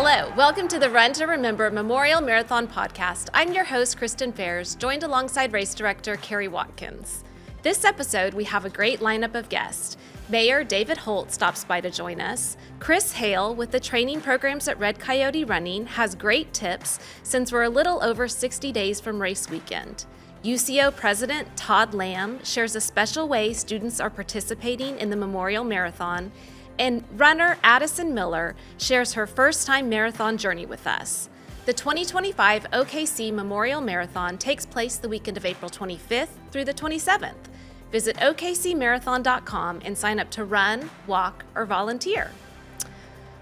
Hello, welcome to the Run to Remember Memorial Marathon podcast. I'm your host, Kristen Fairs, joined alongside race director Carrie Watkins. This episode, we have a great lineup of guests. Mayor David Holt stops by to join us. Chris Hale with the training programs at Red Coyote Running has great tips since we're a little over 60 days from race weekend. UCO President Todd Lamb shares a special way students are participating in the Memorial Marathon, and runner Addison Miller shares her first-time marathon journey with us. The 2025 OKC Memorial Marathon takes place the weekend of April 25th through the 27th. Visit okcmarathon.com and sign up to run, walk, or volunteer.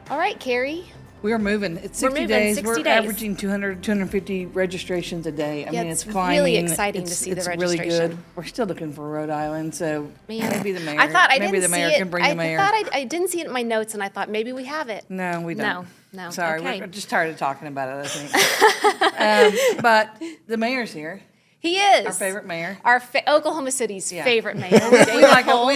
All right, Carrie. We are moving. It's 60 days. We're averaging 200, 250 registrations a day. I mean, it's climbing. Really exciting to see the registration. It's really good. We're still looking for Rhode Island, so maybe the mayor. Maybe the mayor can bring the mayor. I didn't see it in my notes, and I thought maybe we have it. No, we don't. No. Sorry, okay. we're just tired of talking about it, I think. But the mayor's here. He is. Our favorite mayor. Oklahoma City's favorite mayor. we like all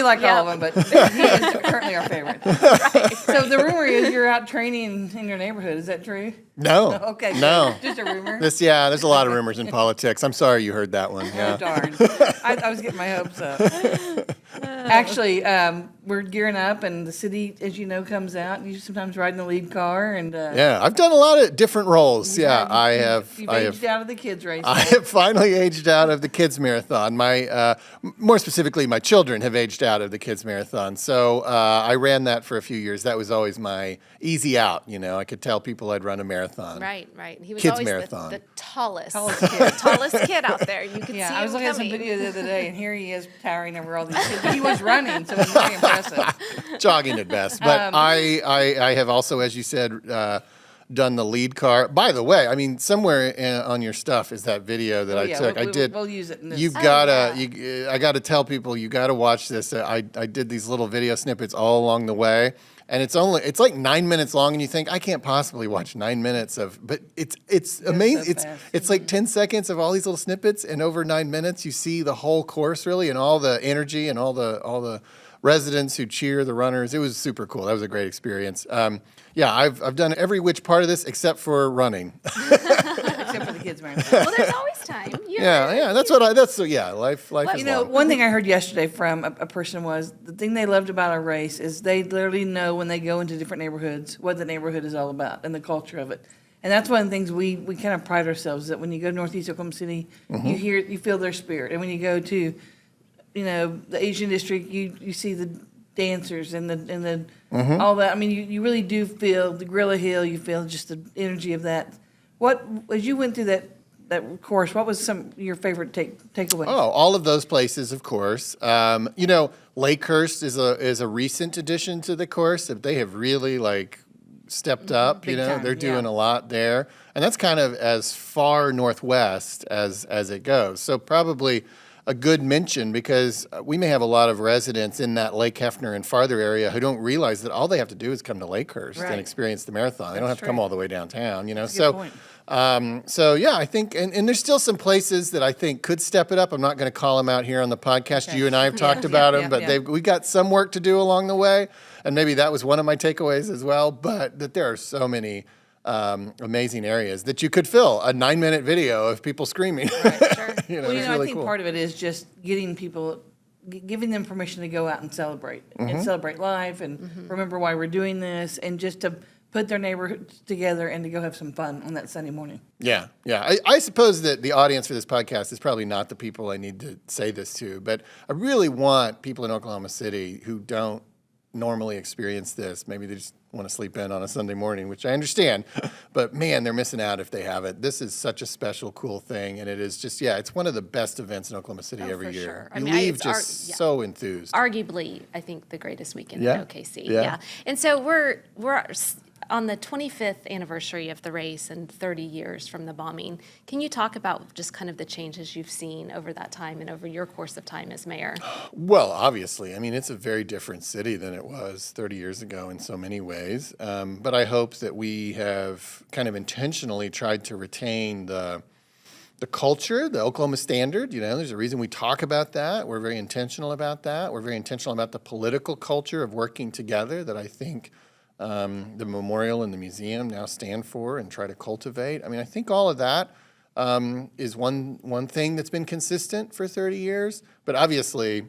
of them, but he is currently our favorite. Right. So the rumor is you're out training in your neighborhood. Is that true? No. Okay. No. Just a rumor? There's a lot of rumors in politics. I'm sorry you heard that one. Yeah. Oh, darn. I was getting my hopes up. Actually, we're gearing up, and the city, as you know, comes out. You sometimes ride in the lead car, and yeah, I've done a lot of different roles. You've aged out of the kids race. I have finally aged out of the kids marathon. More specifically, my children have aged out of the kids marathon. So I ran that for a few years. That was always my easy out. You know, I could tell people I'd run a marathon. Right. He was kids always marathon. The tallest kid. tallest kid out there. You could see him I was looking at some coming. video the other day, and here he is towering over all these kids. But he was running, so it was very impressive. Jogging at best. But I have also, as you said, done the lead car. By the way, I mean, somewhere on your stuff is that video that I took. We'll use it in this. You've gotta, I gotta tell people, you gotta watch this. I did these little video snippets all along the way. And it's like 9 minutes long, and you think I can't possibly watch 9 minutes of, but it's amazing. It's like 10 seconds of all these little snippets, and over 9 minutes you see the whole course really, and all the energy and all the residents who cheer the runners. It was super cool. That was a great experience. I've done every which part of this except for running. Except for the kids marathon. Well, there's always time. Life is long. One thing I heard yesterday from a person was the thing they loved about our race is they literally know when they go into different neighborhoods what the neighborhood is all about and the culture of it. And that's one of the things we kind of pride ourselves that when you go to Northeast Oklahoma City, you feel their spirit. And when you go to, the Asian district, you see the dancers and the all that. I mean, you really do feel the Gorilla Hill. You feel just the energy of that. As you went through that course, what was some of your favorite takeaways? Oh, all of those places, of course. Lakehurst is a recent addition to the course. They have really stepped up. Big time, they're doing a lot there, and that's kind of as far northwest as it goes. So probably a good mention, because we may have a lot of residents in that Lake Hefner and farther area who don't realize that all they have to do is come to Lakehurst and experience the marathon. They don't have to come all the way downtown. That's a good point. I think, and there's still some places that I think could step it up. I'm not going to call them out here on the podcast. Okay. You and I have talked about them, but we got some work to do along the way, and maybe that was one of my takeaways as well. But that there are so many amazing areas that you could fill a 9-minute video of people screaming. Right, sure. Really I think cool. part of it is just getting people, giving them permission to go out and celebrate life and remember why we're doing this, and just to put their neighborhoods together and to go have some fun on that Sunday morning. Yeah. I suppose that the audience for this podcast is probably not the people I need to say this to, but I really want people in Oklahoma City who don't normally experience this. Maybe they just want to sleep in on a Sunday morning, which I understand, but man, they're missing out if they haven't. This is such a special, cool thing, and it is just, it's one of the best events in Oklahoma City every year. Sure. You leave so enthused. Arguably, I think the greatest weekend in OKC. Yeah. And so we're on the 25th anniversary of the race and 30 years from the bombing. Can you talk about just kind of the changes you've seen over that time and over your course of time as mayor? Well, obviously. I mean, it's a very different city than it was 30 years ago in so many ways. But I hope that we have kind of intentionally tried to retain the culture, the Oklahoma standard. There's a reason we talk about that. We're very intentional about that. We're very intentional about the political culture of working together that I think the memorial and the museum now stand for and try to cultivate. I mean, I think all of that is one thing that's been consistent for 30 years. But obviously,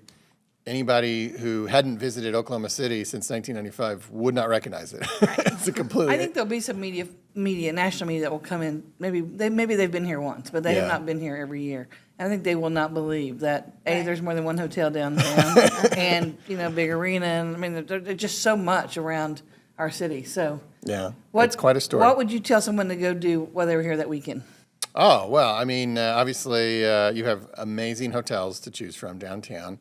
anybody who hadn't visited Oklahoma City since 1995 would not recognize it. It's a completely. I think there'll be some national media that will come in. Maybe they've been here once, but they have not been here every year. I think they will not believe that there's more than one hotel downtown, and big arena, and I mean there's just so much around our city. So it's quite a story. What would you tell someone to go do while they were here that weekend? Oh well, I mean obviously you have amazing hotels to choose from downtown.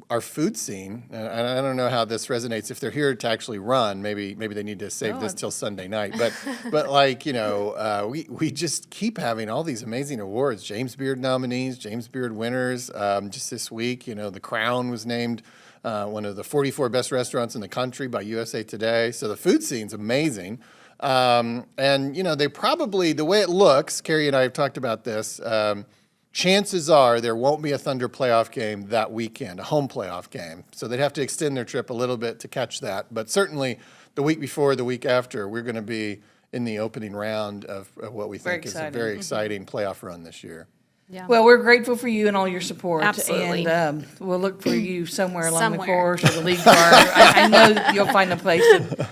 Our food scene, and I don't know how this resonates. If they're here to actually run, maybe they need to save this till Sunday night. But like we just keep having all these amazing awards. James Beard nominees, James Beard winners. Just this week, The Crown was named one of the 44 best restaurants in the country by USA Today. So the food scene's amazing. And they probably, the way it looks, Carrie and I have talked about this. Chances are there won't be a Thunder playoff game that weekend, a home playoff game. So they'd have to extend their trip a little bit to catch that. But certainly the week before, the week after, we're going to be in the opening round of what we think is a very exciting playoff run this year. Yeah. Well, we're grateful for you and all your support. Absolutely. And we'll look for you somewhere along the course or the lead car. I know you'll find a place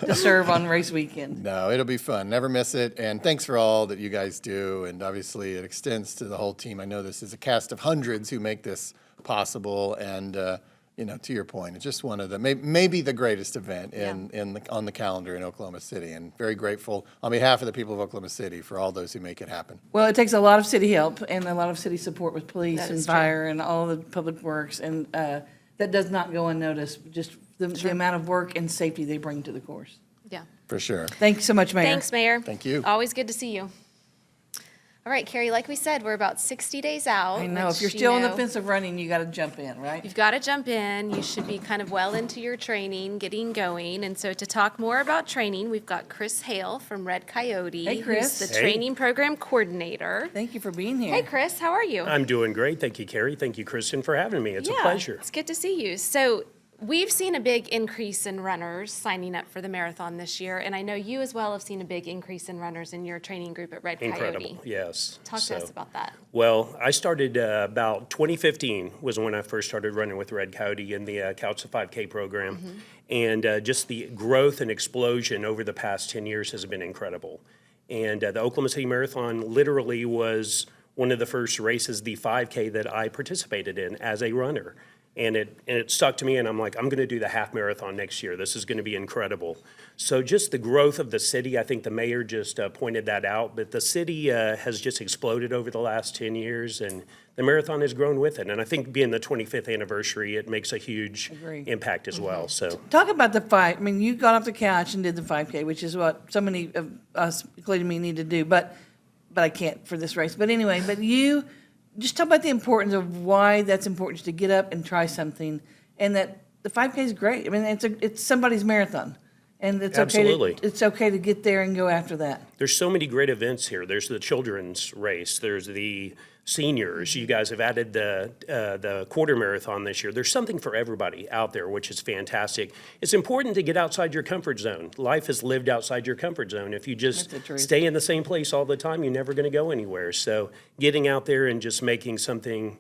to serve on race weekend. No, it'll be fun. Never miss it. And thanks for all that you guys do. And obviously it extends to the whole team. I know this is a cast of hundreds who make this possible. And, to your point, it's just one of the, maybe the greatest event on the calendar in Oklahoma City. And very grateful on behalf of the people of Oklahoma City for all those who make it happen. Well, it takes a lot of city help and a lot of city support with police and fire and all the public works. And that does not go unnoticed, just the amount of work and safety they bring to the course. Yeah. For sure. Thank you so much, Mayor. Thanks, Mayor. Thank you. Always good to see you. All right, Carrie, like we said, we're about 60 days out. I know. If you're still on the fence of running, you got to jump in, right? You've got to jump in. You should be kind of well into your training, getting going. And so to talk more about training, we've got Chris Hale from Red Coyote. Hey, Chris. Who's the training program coordinator. Thank you for being here. Hey, Chris, how are you? I'm doing great. Thank you, Carrie. Thank you, Kristen, for having me. It's a pleasure. It's good to see you. So we've seen a big increase in runners signing up for the marathon this year. And I know you as well have seen a big increase in runners in your training group at Red Coyote. Incredible, yes. Talk to us about that. Well, I started about 2015 was when I first started running with Red Coyote in the Couch to 5K program. Mm-hmm. And just the growth and explosion over the past 10 years has been incredible. And the Oklahoma City Marathon literally was one of the first races, the 5K, that I participated in as a runner. And it stuck to me, and I'm like, I'm going to do the half marathon next year. This is going to be incredible. So just the growth of the city, I think the mayor just pointed that out, but the city has just exploded over the last 10 years, and the marathon has grown with it. And I think being the 25th anniversary, it makes a huge impact as well. So Talk about the fight. I mean, you got off the couch and did the 5K, which is what so many of us, including me, need to do. But I can't for this race. But anyway, you just talk about the importance of why that's important to get up and try something, and that the 5K is great. I mean, it's somebody's marathon, and it's okay to get there and go after that. there's so many great events here. There's the children's race. There's the seniors. You guys have added the quarter marathon this year. There's something for everybody out there, which is fantastic. It's important to get outside your comfort zone. Life is lived outside your comfort zone. If you just stay in the same place all the time, you're never going to go anywhere. So getting out there and just making something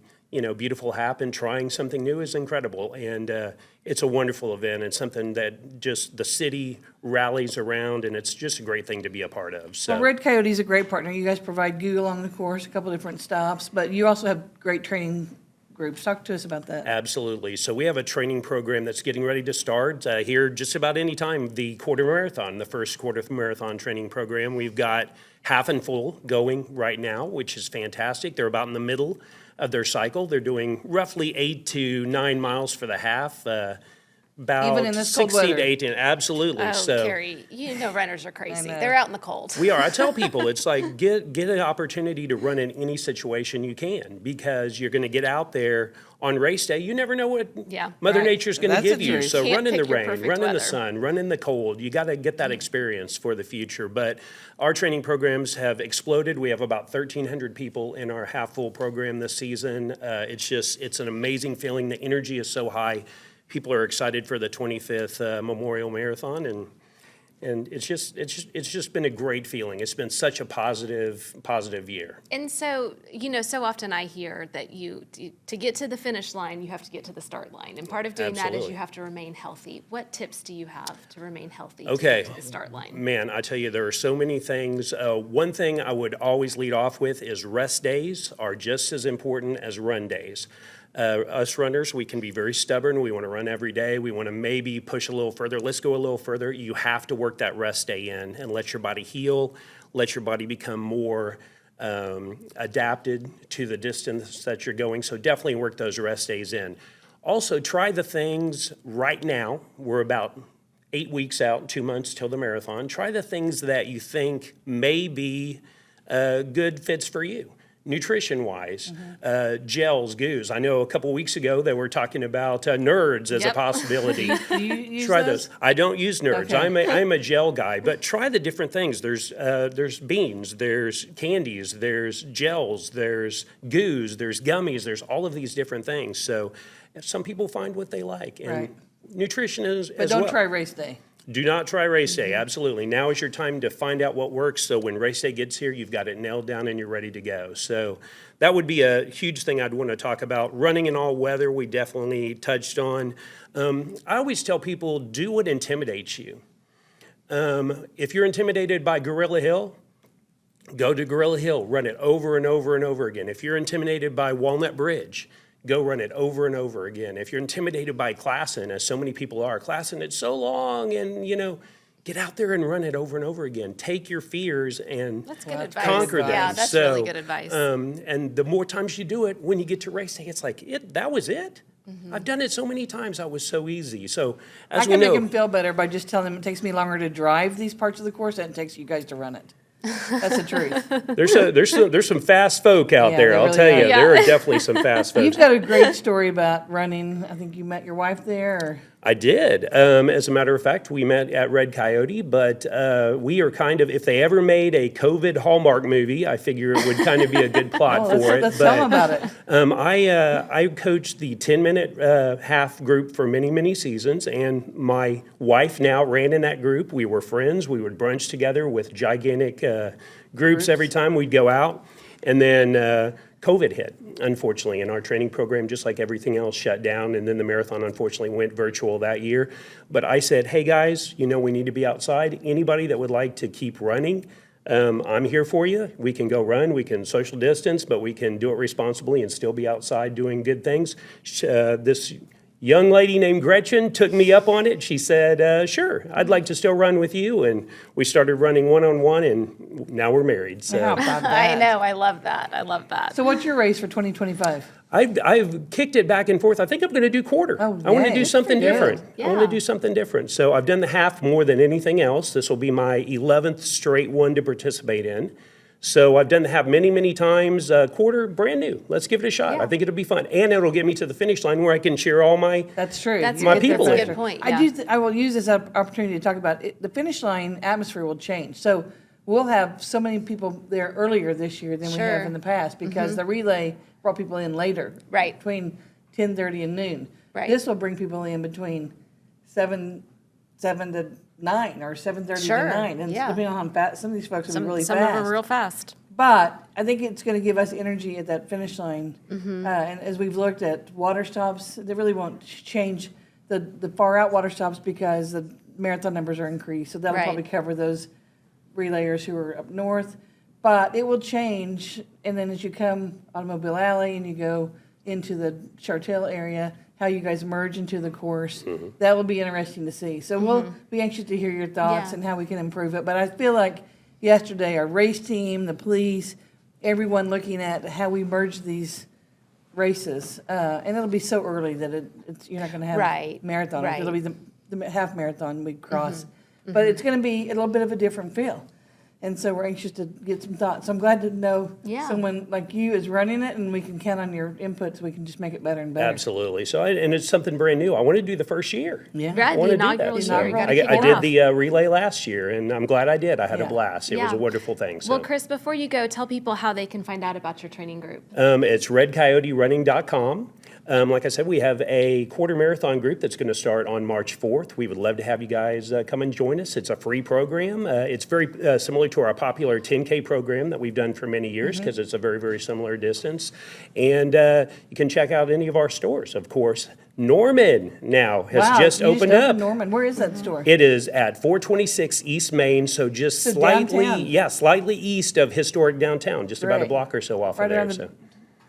beautiful happen, trying something new is incredible. And it's a wonderful event and something that just the city rallies around, and it's just a great thing to be a part of. So Well, Red Coyote is a great partner. You guys provide goo along the course, a couple different stops, but you also have great training groups. Talk to us about that. Absolutely. So we have a training program that's getting ready to start here just about any time, the quarter marathon, the first quarter marathon training program. We've got half and full going right now, which is fantastic. They're about in the middle of their cycle. They're doing roughly 8 to 9 miles for the half, about Even in this cold 16 to weather. 18. Absolutely. Oh, So Carrie, runners are crazy. know. They're out in the cold. we are. I tell people it's like get an opportunity to run in any situation you can, because you're going to get out there on race day. You never know what Mother Right. Nature's going to That's give the you. truth. So Can't run in the pick your rain, perfect run in weather. the sun, run in the cold. You got to get that experience for the future. But our training programs have exploded. We have about 1,300 people in our half full program this season. It's an amazing feeling. The energy is so high. people are excited for the 25th Memorial Marathon, and it's just been a great feeling. It's been such a positive year. And so, so often I hear that to get to the finish line, you have to get to the start line. And part of doing that is Absolutely. you have to remain healthy. What tips do you have to remain healthy Okay. to get to the start line? Man, I tell you, there are so many things. One thing I would always lead off with is rest days are just as important as run days. Us runners, we can be very stubborn. We want to run every day. We want to maybe push a little further. Let's go a little further. You have to work that rest day in and let your body heal, let your body become more adapted to the distance that you're going. So definitely work those rest days in. Also, try the things right now. We're about 8 weeks out, 2 months till the marathon. Try the things that you think may be good fits for you. Nutrition-wise, gels, goos. I know a couple weeks ago they were talking about nerds as a Yep. possibility. Do you use Try those? those. I don't use nerds. Okay. I'm a gel guy, but try the different things. There's beans, there's candies, there's gels, there's goos, there's gummies, there's all of these different things. So some people find what they like, and Right. nutrition is But as don't well. try race day. Do not try race day, Mm-hmm. absolutely. Now is your time to find out what works, so when race day gets here, you've got it nailed down and you're ready to go. So that would be a huge thing I'd want to talk about. Running in all weather, we definitely touched on. I always tell people, do what intimidates you. If you're intimidated by Gorilla Hill, go to Gorilla Hill, run it over and over and over again. If you're intimidated by Walnut Bridge, go run it over and over again. If you're intimidated by Classen, as so many people are, Classen, it's so long, and get out there and run it over and over again. Take your fears and That's good advice. conquer them. Yeah, that's really good advice. And the more times you do it, when you get to race day, it's like, that was it? I've done it so many times, that was so easy. So I as we can make know, them feel better by just telling them it takes me longer to drive these parts of the course than it takes you guys to run it. That's the truth. there's some fast folk out Yeah, there, there I'll really tell are. you. Yeah. There are definitely some fast folks. You've got a great story about running. I think you met your wife there. Or? I did. As a matter of fact, we met at Red Coyote, but we are kind of, if they ever made a COVID Hallmark movie, I figure it would kind of be a good plot Oh, for it. let's tell them about it. I coached the 10-minute half group for many, many seasons, and my wife now ran in that group. We were friends. We would brunch together with gigantic groups every time we'd go out. And then COVID hit, unfortunately, and our training program, just like everything else, shut down. And then the marathon, unfortunately, went virtual that year. But I said, hey, guys, we need to be outside. Anybody that would like to keep running, I'm here for you. We can go run. We can social distance, but we can do it responsibly and still be outside doing good things. This young lady named Gretchen took me up on it. She said, sure, I'd like to still run with you. And we started running one-on-one, and now we're married. So How about I that? know. I love that. I love that. So what's your race for 2025? I've kicked it back and forth. I think I'm going to do quarter. Oh, I want to yay. do That's something pretty good. different. I want to do something different. So I've done the half more than anything else. This will be my 11th straight one to participate in. So I've done the half many, many times. Quarter, brand new. Let's give it a shot. Yeah. I think it'll be fun. And it'll get me to the finish line where I can cheer all my... That's true. That's You My get there people. That's a faster. good point. I Yeah. I will use this opportunity to talk about it. The finish line atmosphere will change. So we'll have so many people there earlier this year than we Sure. have in the past because the relay brought people in later. Right. Between 10:30 and noon. Right. This will bring people in between 7 to 9 or 7:30 Sure. to 9. And Yeah. depending on how fast, some of these folks will be really some fast. of them are real fast. But I think it's going to give us energy at that finish line. Mm-hmm. And as we've looked at water stops, they really won't change the far out water stops because the marathon numbers are increased. So that'll Right. probably cover those relayers who are up north. But it will change. And then as you come Automobile Alley and you go into the Chartel area, how you guys merge into the course, that will be interesting to see. So we'll be anxious to hear your thoughts Mm-hmm. Yeah. and how we can improve it. But I feel like yesterday, our race team, the police, everyone looking at how we merge these races. And it'll be so early that you're not going to have Right, marathon. right. It'll be the half marathon we cross. But it's going to be a little bit of a different feel. And so we're anxious to get some thoughts. So I'm glad to know Yeah. someone like you is running it, and we can count on your input so we can just make it better and better. Absolutely. So, and it's something brand new. I want to do the first year. Yeah. Right, I the want to do inaugural that. year. You gotta I kick it did off. the relay last year, and I'm glad I did. I had a Yeah. blast. It was a wonderful thing. So. Well, Chris, before you go, tell people how they can find out about your training group. It's redcoyoterunning.com. Like I said, we have a quarter marathon group that's going to start on March 4th. We would love to have you guys come and join us. It's a free program. It's very similar to our popular 10K program that we've done for many years because it's a very, very similar distance. And you can check out any of our stores, of course. Norman now has Wow, just you opened up. Norman, where is that store? It is at 426 East Main, so just So slightly, downtown. slightly east of historic downtown, just about a Great. block or so off Right of there. around So. the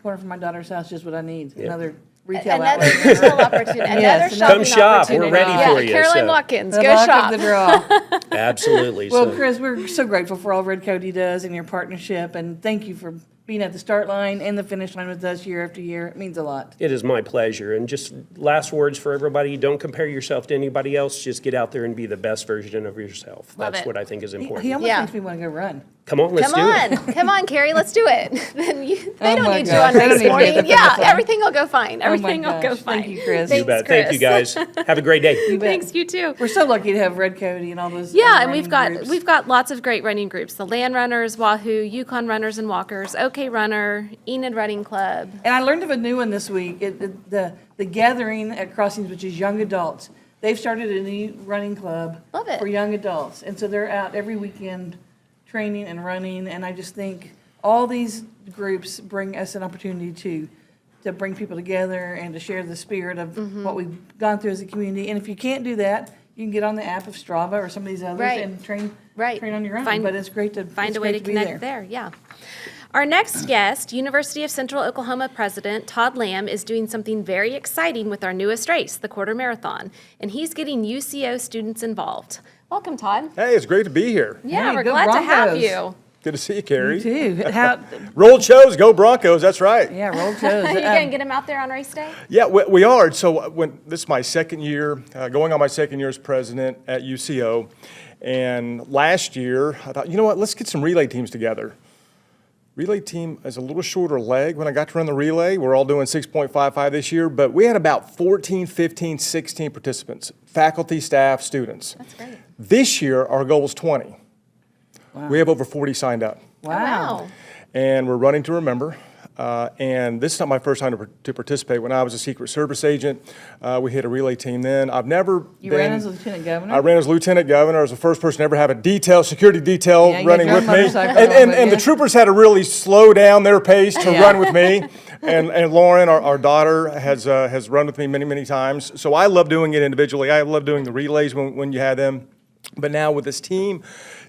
corner from my daughter's house, just what I need. Another retail Another outlet. retail opportunity. Another Yes, shopping Come shop. opportunity. We're ready Yeah, for you, Caroline so. Watkins, The go luck shop. of the draw. Absolutely. Well, so. Chris, we're so grateful for all Red Coyote does and your partnership, and thank you for being at the start line and the finish line with us year after year. It means a lot. It is my pleasure. And just last words for everybody, don't compare yourself to anybody else. Just get out there and be the best version of yourself. Love That's it. what I think is He important. almost Yeah. makes me want to go run. Come on, let's Come do on, it. come on, Carrie, let's do it. Then they Oh don't my need you gosh, on they don't race need me at morning. the Yeah, finish line. everything will go fine. Oh my Everything will go gosh, fine. thank you, Chris. You Thanks, bet. Chris. Thank you, guys. Have a great day. You bet. Thanks, you too. We're so lucky to have Red Coyote and all those. Yeah, and running groups. we've got lots of great running groups: the Land Runners, Wahoo, Yukon Runners and Walkers, OK Runner, Enid Running Club. And I learned of a new one this week. The Gathering at Crossings, which is young adults. They've started a new running club Love it. for young adults, and so they're out every weekend training and running. And I just think all these groups bring us an opportunity to bring people together and to share the spirit of Mm-hmm. what we've gone through as a community. And if you can't do that, you can get on the app of Strava or some of these others Right. and train Right. on your own. Find- But it's great to Find it's a way great to be connect there. Yeah. Our next guest, University of Central Oklahoma President Todd Lamb, is doing something very exciting with our newest race, the quarter marathon, and he's getting UCO students involved. Welcome, Todd. Hey, it's great to be here. Yeah, Hey, we're go glad to have Broncos. you. Good to see you, Carrie. too. How, Roll shows, go Broncos. That's right. yeah, roll toes. Are you going to get him out there on race day? Yeah, we are. So this is my second year, going on my second year as president at UCO. And last year, I thought, you know what, let's get some relay teams together. Relay team is a little shorter leg when I got to run the relay. We're all doing 6.55 this year, but we had about 14, 15, 16 participants, faculty, staff, students. That's great. This year, our goal is 20. We have over 40 signed up. Wow. And we're running to remember. And this is not my first time to participate. When I was a Secret Service agent, we had a relay team then. I've never You been. ran as lieutenant governor? I ran as lieutenant governor. I was the first person to ever have a security detail Yeah, you running had your with own me. motorcycle And, on, and, but and the yeah. troopers had to really slow down their pace to Yeah. run with me. And Lauren, our daughter, has run with me many, many times. So I love doing it individually. I love doing the relays when you had them. But now with this team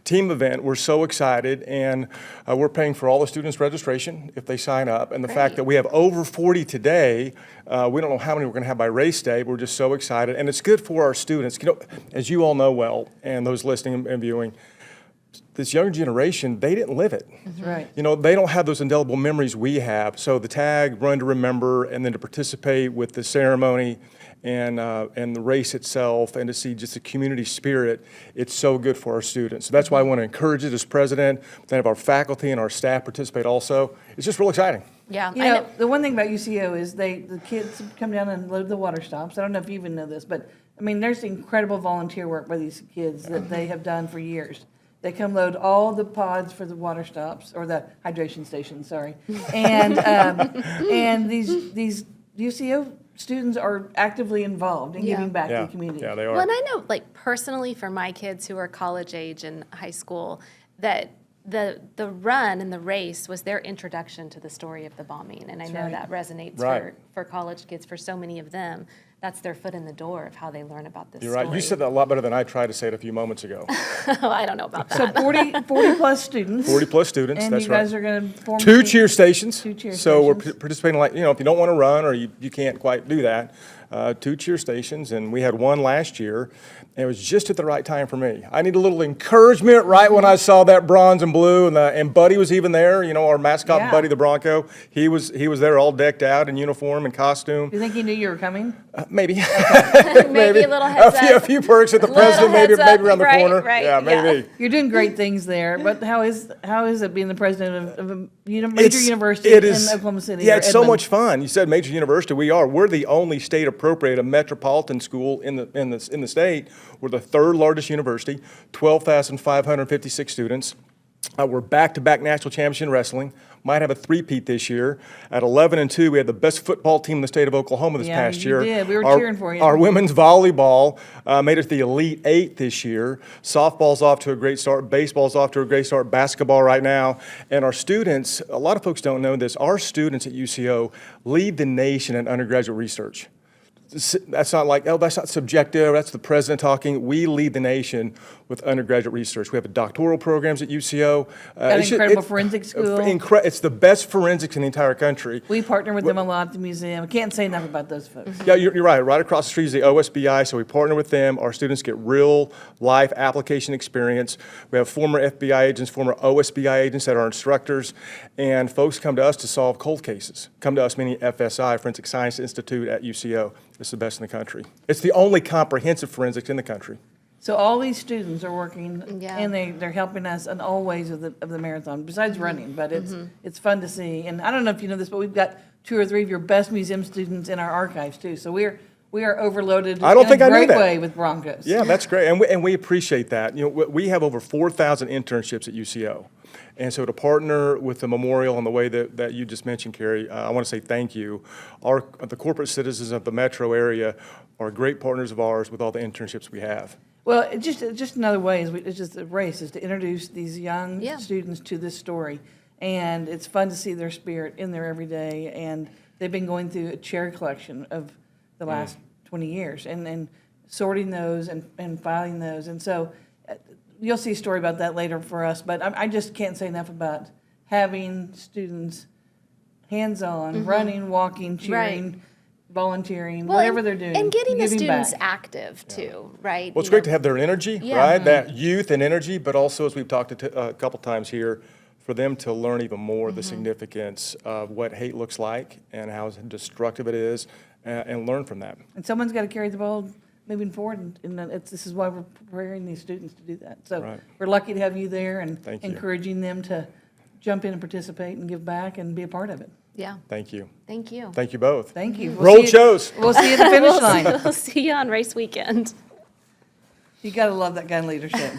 event, we're so excited, and we're paying for all the students' registration if they sign up. And the fact that we have over 40 today, we don't know how many we're going to have by race day. We're just so excited, and it's good for our students. You know, as you all know well, and those listening and viewing, this younger generation, they didn't live it. That's right. You know, they don't have those indelible memories we have. So the tag, run to remember, and then to participate with the ceremony and the race itself, and to see just the community spirit, it's so good for our students. So that's why I want to encourage it as president, then have our faculty and our staff participate also. It's just real exciting. Yeah. You I know, the one thing about UCO is the kids come down and load the water stops. I don't know if you even know this, but I mean, there's incredible volunteer work by these kids that they have done for years. They come load all the pods for the water stops, or the hydration stations, sorry. And these UCO students are actively involved in Yeah. giving back to Yeah, the community. yeah, they are. Well, and I know, like, personally for my kids who are college age and high school, that the run and the race was their introduction to the story of the bombing. And I know right. that resonates Right. for college kids, for so many of them. That's their foot in the door of how they learn about this You're story. right. You said that a lot better than I tried to say it a few moments ago. I don't know about that. So 40 plus students. 40 plus students, And that's you right. guys are going to form. Two cheer stations. Two cheer So we're stations. participating, like, you know, if you don't want to run or you can't quite do that, two cheer stations. And we had one last year And it was just at the right time for me. I need a little encouragement right when I saw that bronze and blue, and Buddy was even there. You know, our mascot Yeah. Buddy the Bronco. He was there all decked out in uniform and costume. Do you think he knew you were coming? Maybe. Maybe a little heads a up. few perks at the Little president, maybe heads up, around the right, corner. right, Yeah, maybe. You're doing great things there, but how is it being the president of a major university It in is, Oklahoma City? Yeah, or it's so Edmond? much fun. You said major university. We're the only state appropriated metropolitan school in the state. We're the third largest university, 12,556 students. We're back-to-back national champions in wrestling. Might have a three-peat this year. At 11-2, we had the best football team in the state of Oklahoma this Yeah, past you year. did. We were Our- cheering for you. Our women's volleyball made it to the Elite Eight this year. Softball's off to a great start. Baseball's off to a great start. Basketball right now. And our students, a lot of folks don't know this, our students at UCO lead the nation in undergraduate research. That's not like, oh, that's not subjective, that's the president talking. We lead the nation with undergraduate research. We have doctoral programs at UCO. Got an incredible forensic school. It's the best forensics in the entire country. We partner with them a lot at the museum. Can't say enough about those folks. Yeah, you're right. Right across the street is the OSBI, so we partner with them. Our students get real life application experience. We have former FBI agents, former OSBI agents that are instructors, and folks come to us to solve cold cases. Come to us, meaning FSI, Forensic Science Institute at UCO. It's the best in the country. It's the only comprehensive forensics in the country. So all these students are working, Yeah. and they're helping us in all ways of the marathon, besides running, but it's fun to see. And I don't know if you know this, but we've got 2 or 3 of your best museum students in our archives too. So we are overloaded I don't think in I a knew great that. way with Broncos. Yeah, that's great, and we appreciate that. You know, we have over 4,000 internships at UCO, and so to partner with the memorial in the way that you just mentioned, Carrie, I want to say thank you. The corporate citizens of the metro area are great partners of ours with all the internships we have. Well, just another way it's just a race is to introduce these young Yeah. students to this story, and it's fun to see their spirit in there every day. And they've been going through a cherry collection of the last 20 years, and sorting those and filing those. And so you'll see a story about that later for us. But I just can't say enough about having students hands-on, running, walking, cheering. Volunteering, whatever they're doing. And getting the giving students back. active too, right? Well, it's You great know, to have their energy, Yeah. right? That youth and energy, but also, as we've talked a couple times here, for them to learn even more the significance of what hate looks like and how destructive it is, and learn from that. And someone's got to carry the ball moving forward, and this is why we're preparing these students to do that. So Right. we're lucky to have you there and Thank you. encouraging them to jump in and participate and give back and be a part of it. Yeah. Thank you. Thank you. Thank you both. Thank you. Roll see you- shows. We'll see you at the finish line. We'll see you on race weekend. You got to love that kind of leadership.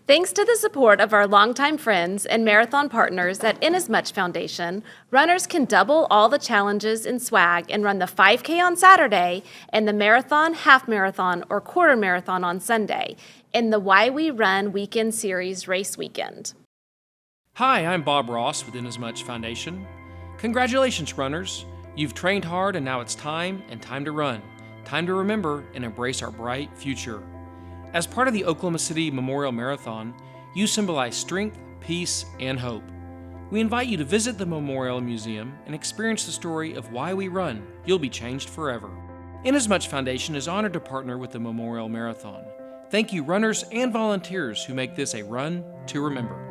Thanks to the support of our longtime friends and marathon partners at Inasmuch Foundation, runners can double all the challenges in swag and run the 5K on Saturday and the marathon, half marathon, or quarter marathon on Sunday in the Why We Run Weekend Series race weekend. Hi, I'm Bob Ross with Inasmuch Foundation. Congratulations, runners. You've trained hard and now it's time to run. Time to remember and embrace our bright future. As part of the Oklahoma City Memorial Marathon, you symbolize strength, peace, and hope. We invite you to visit the Memorial Museum and experience the story of why we run. You'll be changed forever. Inasmuch Foundation is honored to partner with the Memorial Marathon. Thank you, runners and volunteers who make this a run to remember.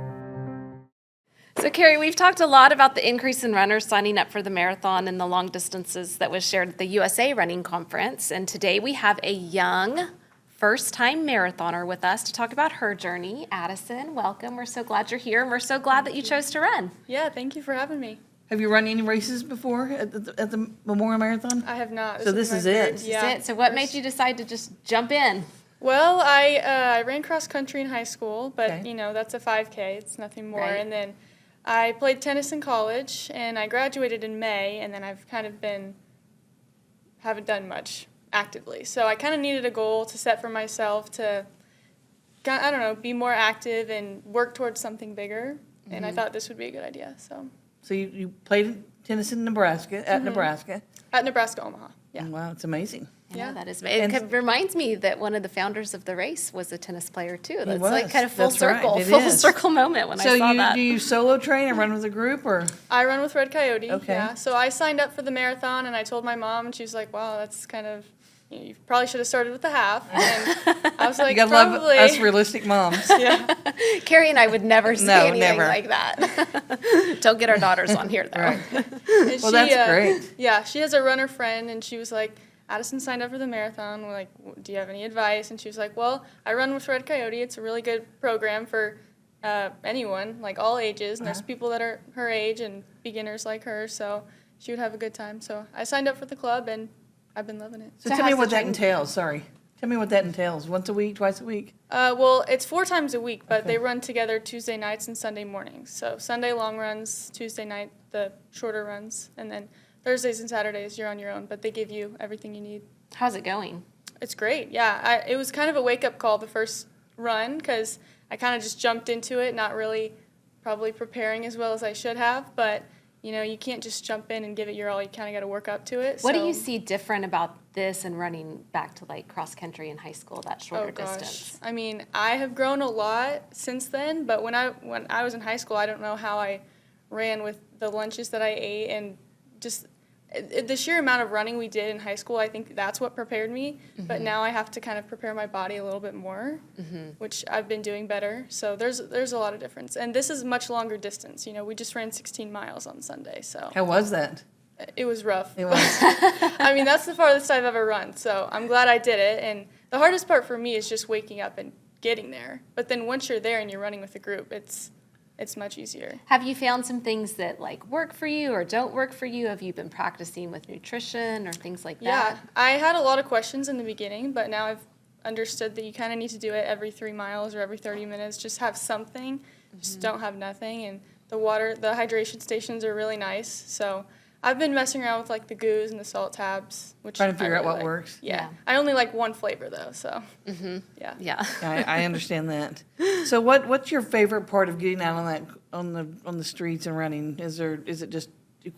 So, Carrie, we've talked a lot about the increase in runners signing up for the marathon and the long distances that was shared at the USA Running Conference. And today we have a young, first-time marathoner with us to talk about her journey. Addison, welcome. We're so glad you're here, and we're so glad that you chose to run. Yeah, thank you for having me. Have you run any races before at the Memorial Marathon? I have not. So this my is it. third- This is Yeah. That's it. So what made you decide to just jump in? Well, I ran cross country in high school, but Okay. you know that's a 5K. It's nothing more. Right. And then I played tennis in college, and I graduated in May. And then I've kind of haven't done much actively. So I kind of needed a goal to set for myself to, I don't know, be more active and work towards something bigger. And I thought this would be a good idea. So You played tennis in Nebraska, at Nebraska. at Nebraska Omaha. Yeah. Wow, it's amazing. I know Yeah. that is. And- It reminds me that one of the founders of the race was a tennis player too. That's was. like kind of full That's right. circle, It full is. circle moment when So I saw that. do you solo train or run with a group or? I run with Red Coyote. Okay. Yeah. So I signed up for the marathon, and I told my mom, and she was like, "Wow, that's kind of you probably should have started with the half. And I was like, You gotta probably. love us realistic moms. Carrie and I would never say No, anything never. like that. Don't get our daughters on here, though. Right. And Well, that's great. Yeah, she has a runner friend, and she was like, Addison signed up for the marathon. We're like, do you have any advice? And she was like, well, I run with Red Coyote. It's a really good program for anyone, like all ages. And there's people that are her age and beginners like her, so she would have a good time. So I signed up for the club, and I've been loving it. So So tell me how's what the that training? entails. Sorry. Tell me what that entails. Once a week, twice a week? Well, it's 4 times a week, but Okay. they run together Tuesday nights and Sunday mornings. So Sunday long runs, Tuesday night the shorter runs, and then Thursdays and Saturdays you're on your own, but they give you everything you need. How's it going? It's great, yeah. It was kind of a wake-up call the first run because I kind of just jumped into it, not really probably preparing as well as I should have, but you know, you can't just jump in and give it your all. You kind of got to work up to it. What do so- you see different about this and running back to like cross country in high school, that shorter Oh gosh. distance? I mean, I have grown a lot since then, but when I was in high school, I don't know how I ran with the lunches that I ate and just the sheer amount of running we did in high school. I think that's what prepared me, but now I have to kind of prepare my body a little bit more, which I've been doing better. So there's a lot of difference. And this is much longer distance. You know, we just ran 16 miles on Sunday, so How was that? it was rough. It was. I mean, that's the farthest I've ever run, so I'm glad I did it. And the hardest part for me is just waking up and getting there. But then once you're there and you're running with a group, it's much easier. Have you found some things that like work for you or don't work for you? Have you been practicing with nutrition or things like Yeah, that? I had a lot of questions in the beginning, but now I've understood that you kind of need to do it every 3 miles or every 30 minutes. Just have something, just don't have nothing. And the hydration stations are really nice. So I've been messing around with like the goos and the salt tabs, which Trying to figure I out really what like. works. Yeah. Yeah. I only like one flavor though, so yeah. Yeah. I understand that. So what's your favorite part of getting out on the streets and running? Is it just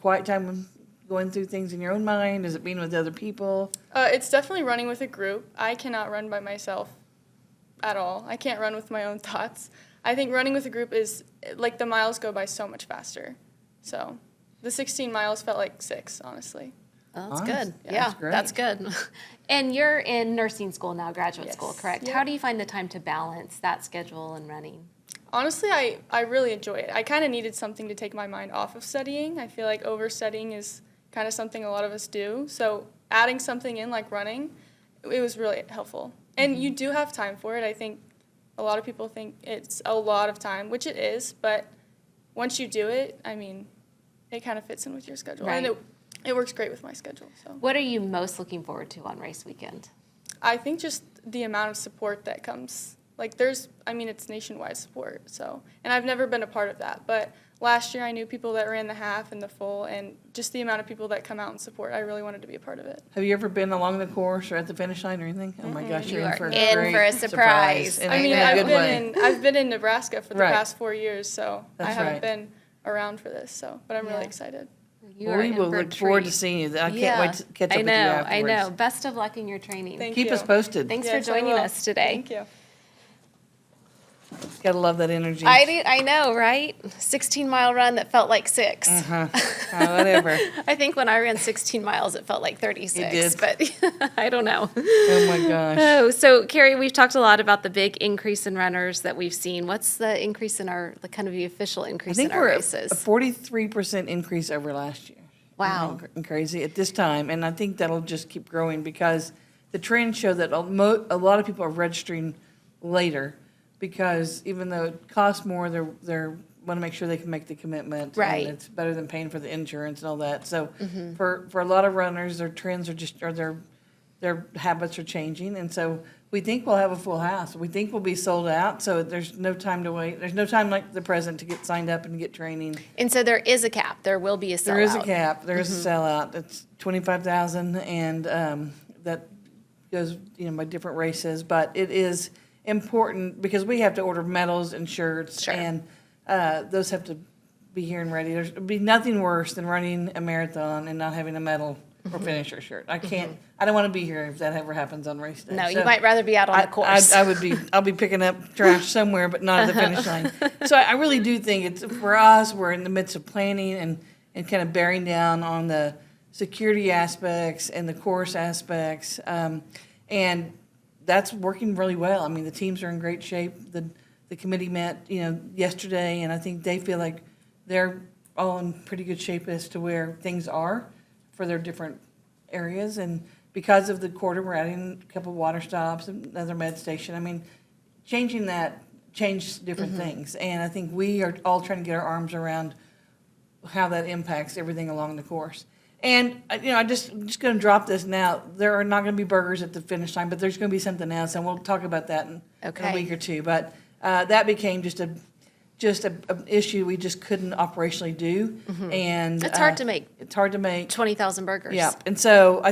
quiet time going through things in your own mind? Is it being with other people? It's definitely running with a group. I cannot run by myself at all. I can't run with my own thoughts. I think running with a group is, like, the miles go by so much faster. So the 16 miles felt like 6, honestly. Oh, that's Nice. good. Yeah, Yeah, that's great. that's good. And you're in nursing school now, graduate Yes. school, correct? Yep. How do you find the time to balance that schedule and running? Honestly, I really enjoy it. I kind of needed something to take my mind off of studying. I feel like overstudying is kind of something a lot of us do. So adding something in like running, it was really helpful. And you do have time for it. I think a lot of people think it's a lot of time, which it is, but once you do it, I mean, it kind of fits in with your schedule. And Right. it works great with my schedule. So What are you most looking forward to on race weekend? I think just the amount of support that comes. Like it's nationwide support. So, and I've never been a part of that, but last year I knew people that ran the half and the full, and just the amount of people that come out and support, I really wanted to be a part of it. Have you ever been along the course or at the finish line or anything? Oh my gosh, you're You in are for a in great for a surprise. in I mean, in a I've good way. been in Nebraska for the Right. past 4 years, so I That's haven't right. been around for this. So, but I'm Yeah. really excited. You Well, are we in will for a look forward to treat. seeing you. I can't Yeah, wait to catch up with you I afterwards. know. Best of luck in your training. Thank Keep you. us posted. Thanks Yes, for I joining will. us today. Thank you. Gotta love that energy. I know, right? 16-mile run that felt like 6. Whatever. I think when I ran 16 miles, it felt like 36. It did. But I don't know. Oh my gosh. Oh, so Carrie, we've talked a lot about the big increase in runners that we've seen. What's the increase in the official I increase think in our we're races? a 43% increase over last year. Wow. Isn't that crazy at this time, and I think that'll just keep growing because the trends show that a lot of people are registering later because even though it costs more, they're want to make sure they can make the commitment. Right. And it's better than paying for the insurance and all that. So for a lot of runners, their trends their habits are changing, and so we think we'll have a full house. We think we'll be sold out, so there's no time to wait. There's no time like the present to get signed up and get training. And so there is a cap. There will be a sellout. There is a cap. There is a sellout. It's 25,000, and that goes by different races. But it is important because we have to order medals and shirts, Sure. and those have to be here and ready. There'd be nothing worse than running a marathon and not having a medal or finisher shirt. I can't. I don't want to be here if that ever happens on race day. No, you So might rather be out on the course. I'll be picking up trash somewhere, but not at the finish line. So I really do think it's for us. We're in the midst of planning and kind of bearing down on the security aspects and the course aspects. And that's working really well. I mean, the teams are in great shape. The committee met, yesterday, and I think they feel like they're all in pretty good shape as to where things are for their different areas. And because of the quarter, we're adding a couple of water stops, another med station. I mean, changing that changed different things. And I think we are all trying to get our arms around how that impacts everything along the course. And, I'm just going to drop this now. There are not going to be burgers at the finish line, but there's going to be something else, and we'll talk about that in a week or two. But that became just an issue we just couldn't operationally do. And It's hard to make. It's hard to make. 20,000 burgers. Yeah, and so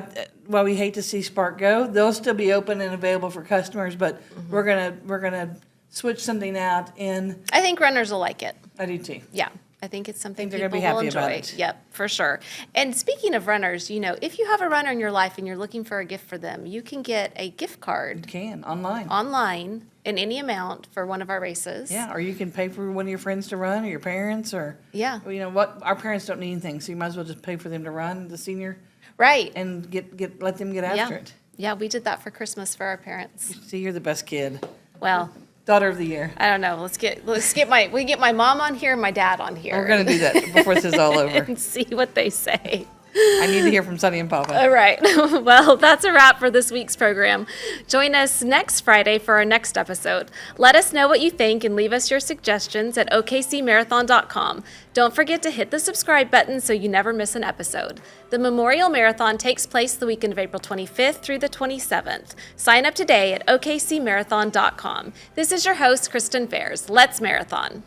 while we hate to see Spark go, they'll still be open and available for customers, but we're gonna switch something out in. I think runners will like it. I do too. Yeah. I think it's something they're gonna people be will happy enjoy. about it. Yep, for sure. And speaking of runners, if you have a runner in your life and you're looking for a gift for them, you can get a gift card online in any amount for one of our races. Yeah, or you can pay for one of your friends to run, or your parents, or Yeah. what? Our parents don't need anything, so you might as well just pay for them to run the senior Right. and let them get after Yeah. it. Yeah, we did that for Christmas for our parents. See, you're the best kid, Well, daughter of the year. I don't know. We get my mom on here and my dad on here. We're gonna do that before this is all over. and see what they say. I need to hear from Sonny and Papa. All right. Well, that's a wrap for this week's program. Join us next Friday for our next episode. Let us know what you think and leave us your suggestions at okcmarathon.com. Don't forget to hit the subscribe button so you never miss an episode. The Memorial Marathon takes place the weekend of April 25th through the 27th. Sign up today at okcmarathon.com. This is your host, Kristen Fairs. Let's marathon.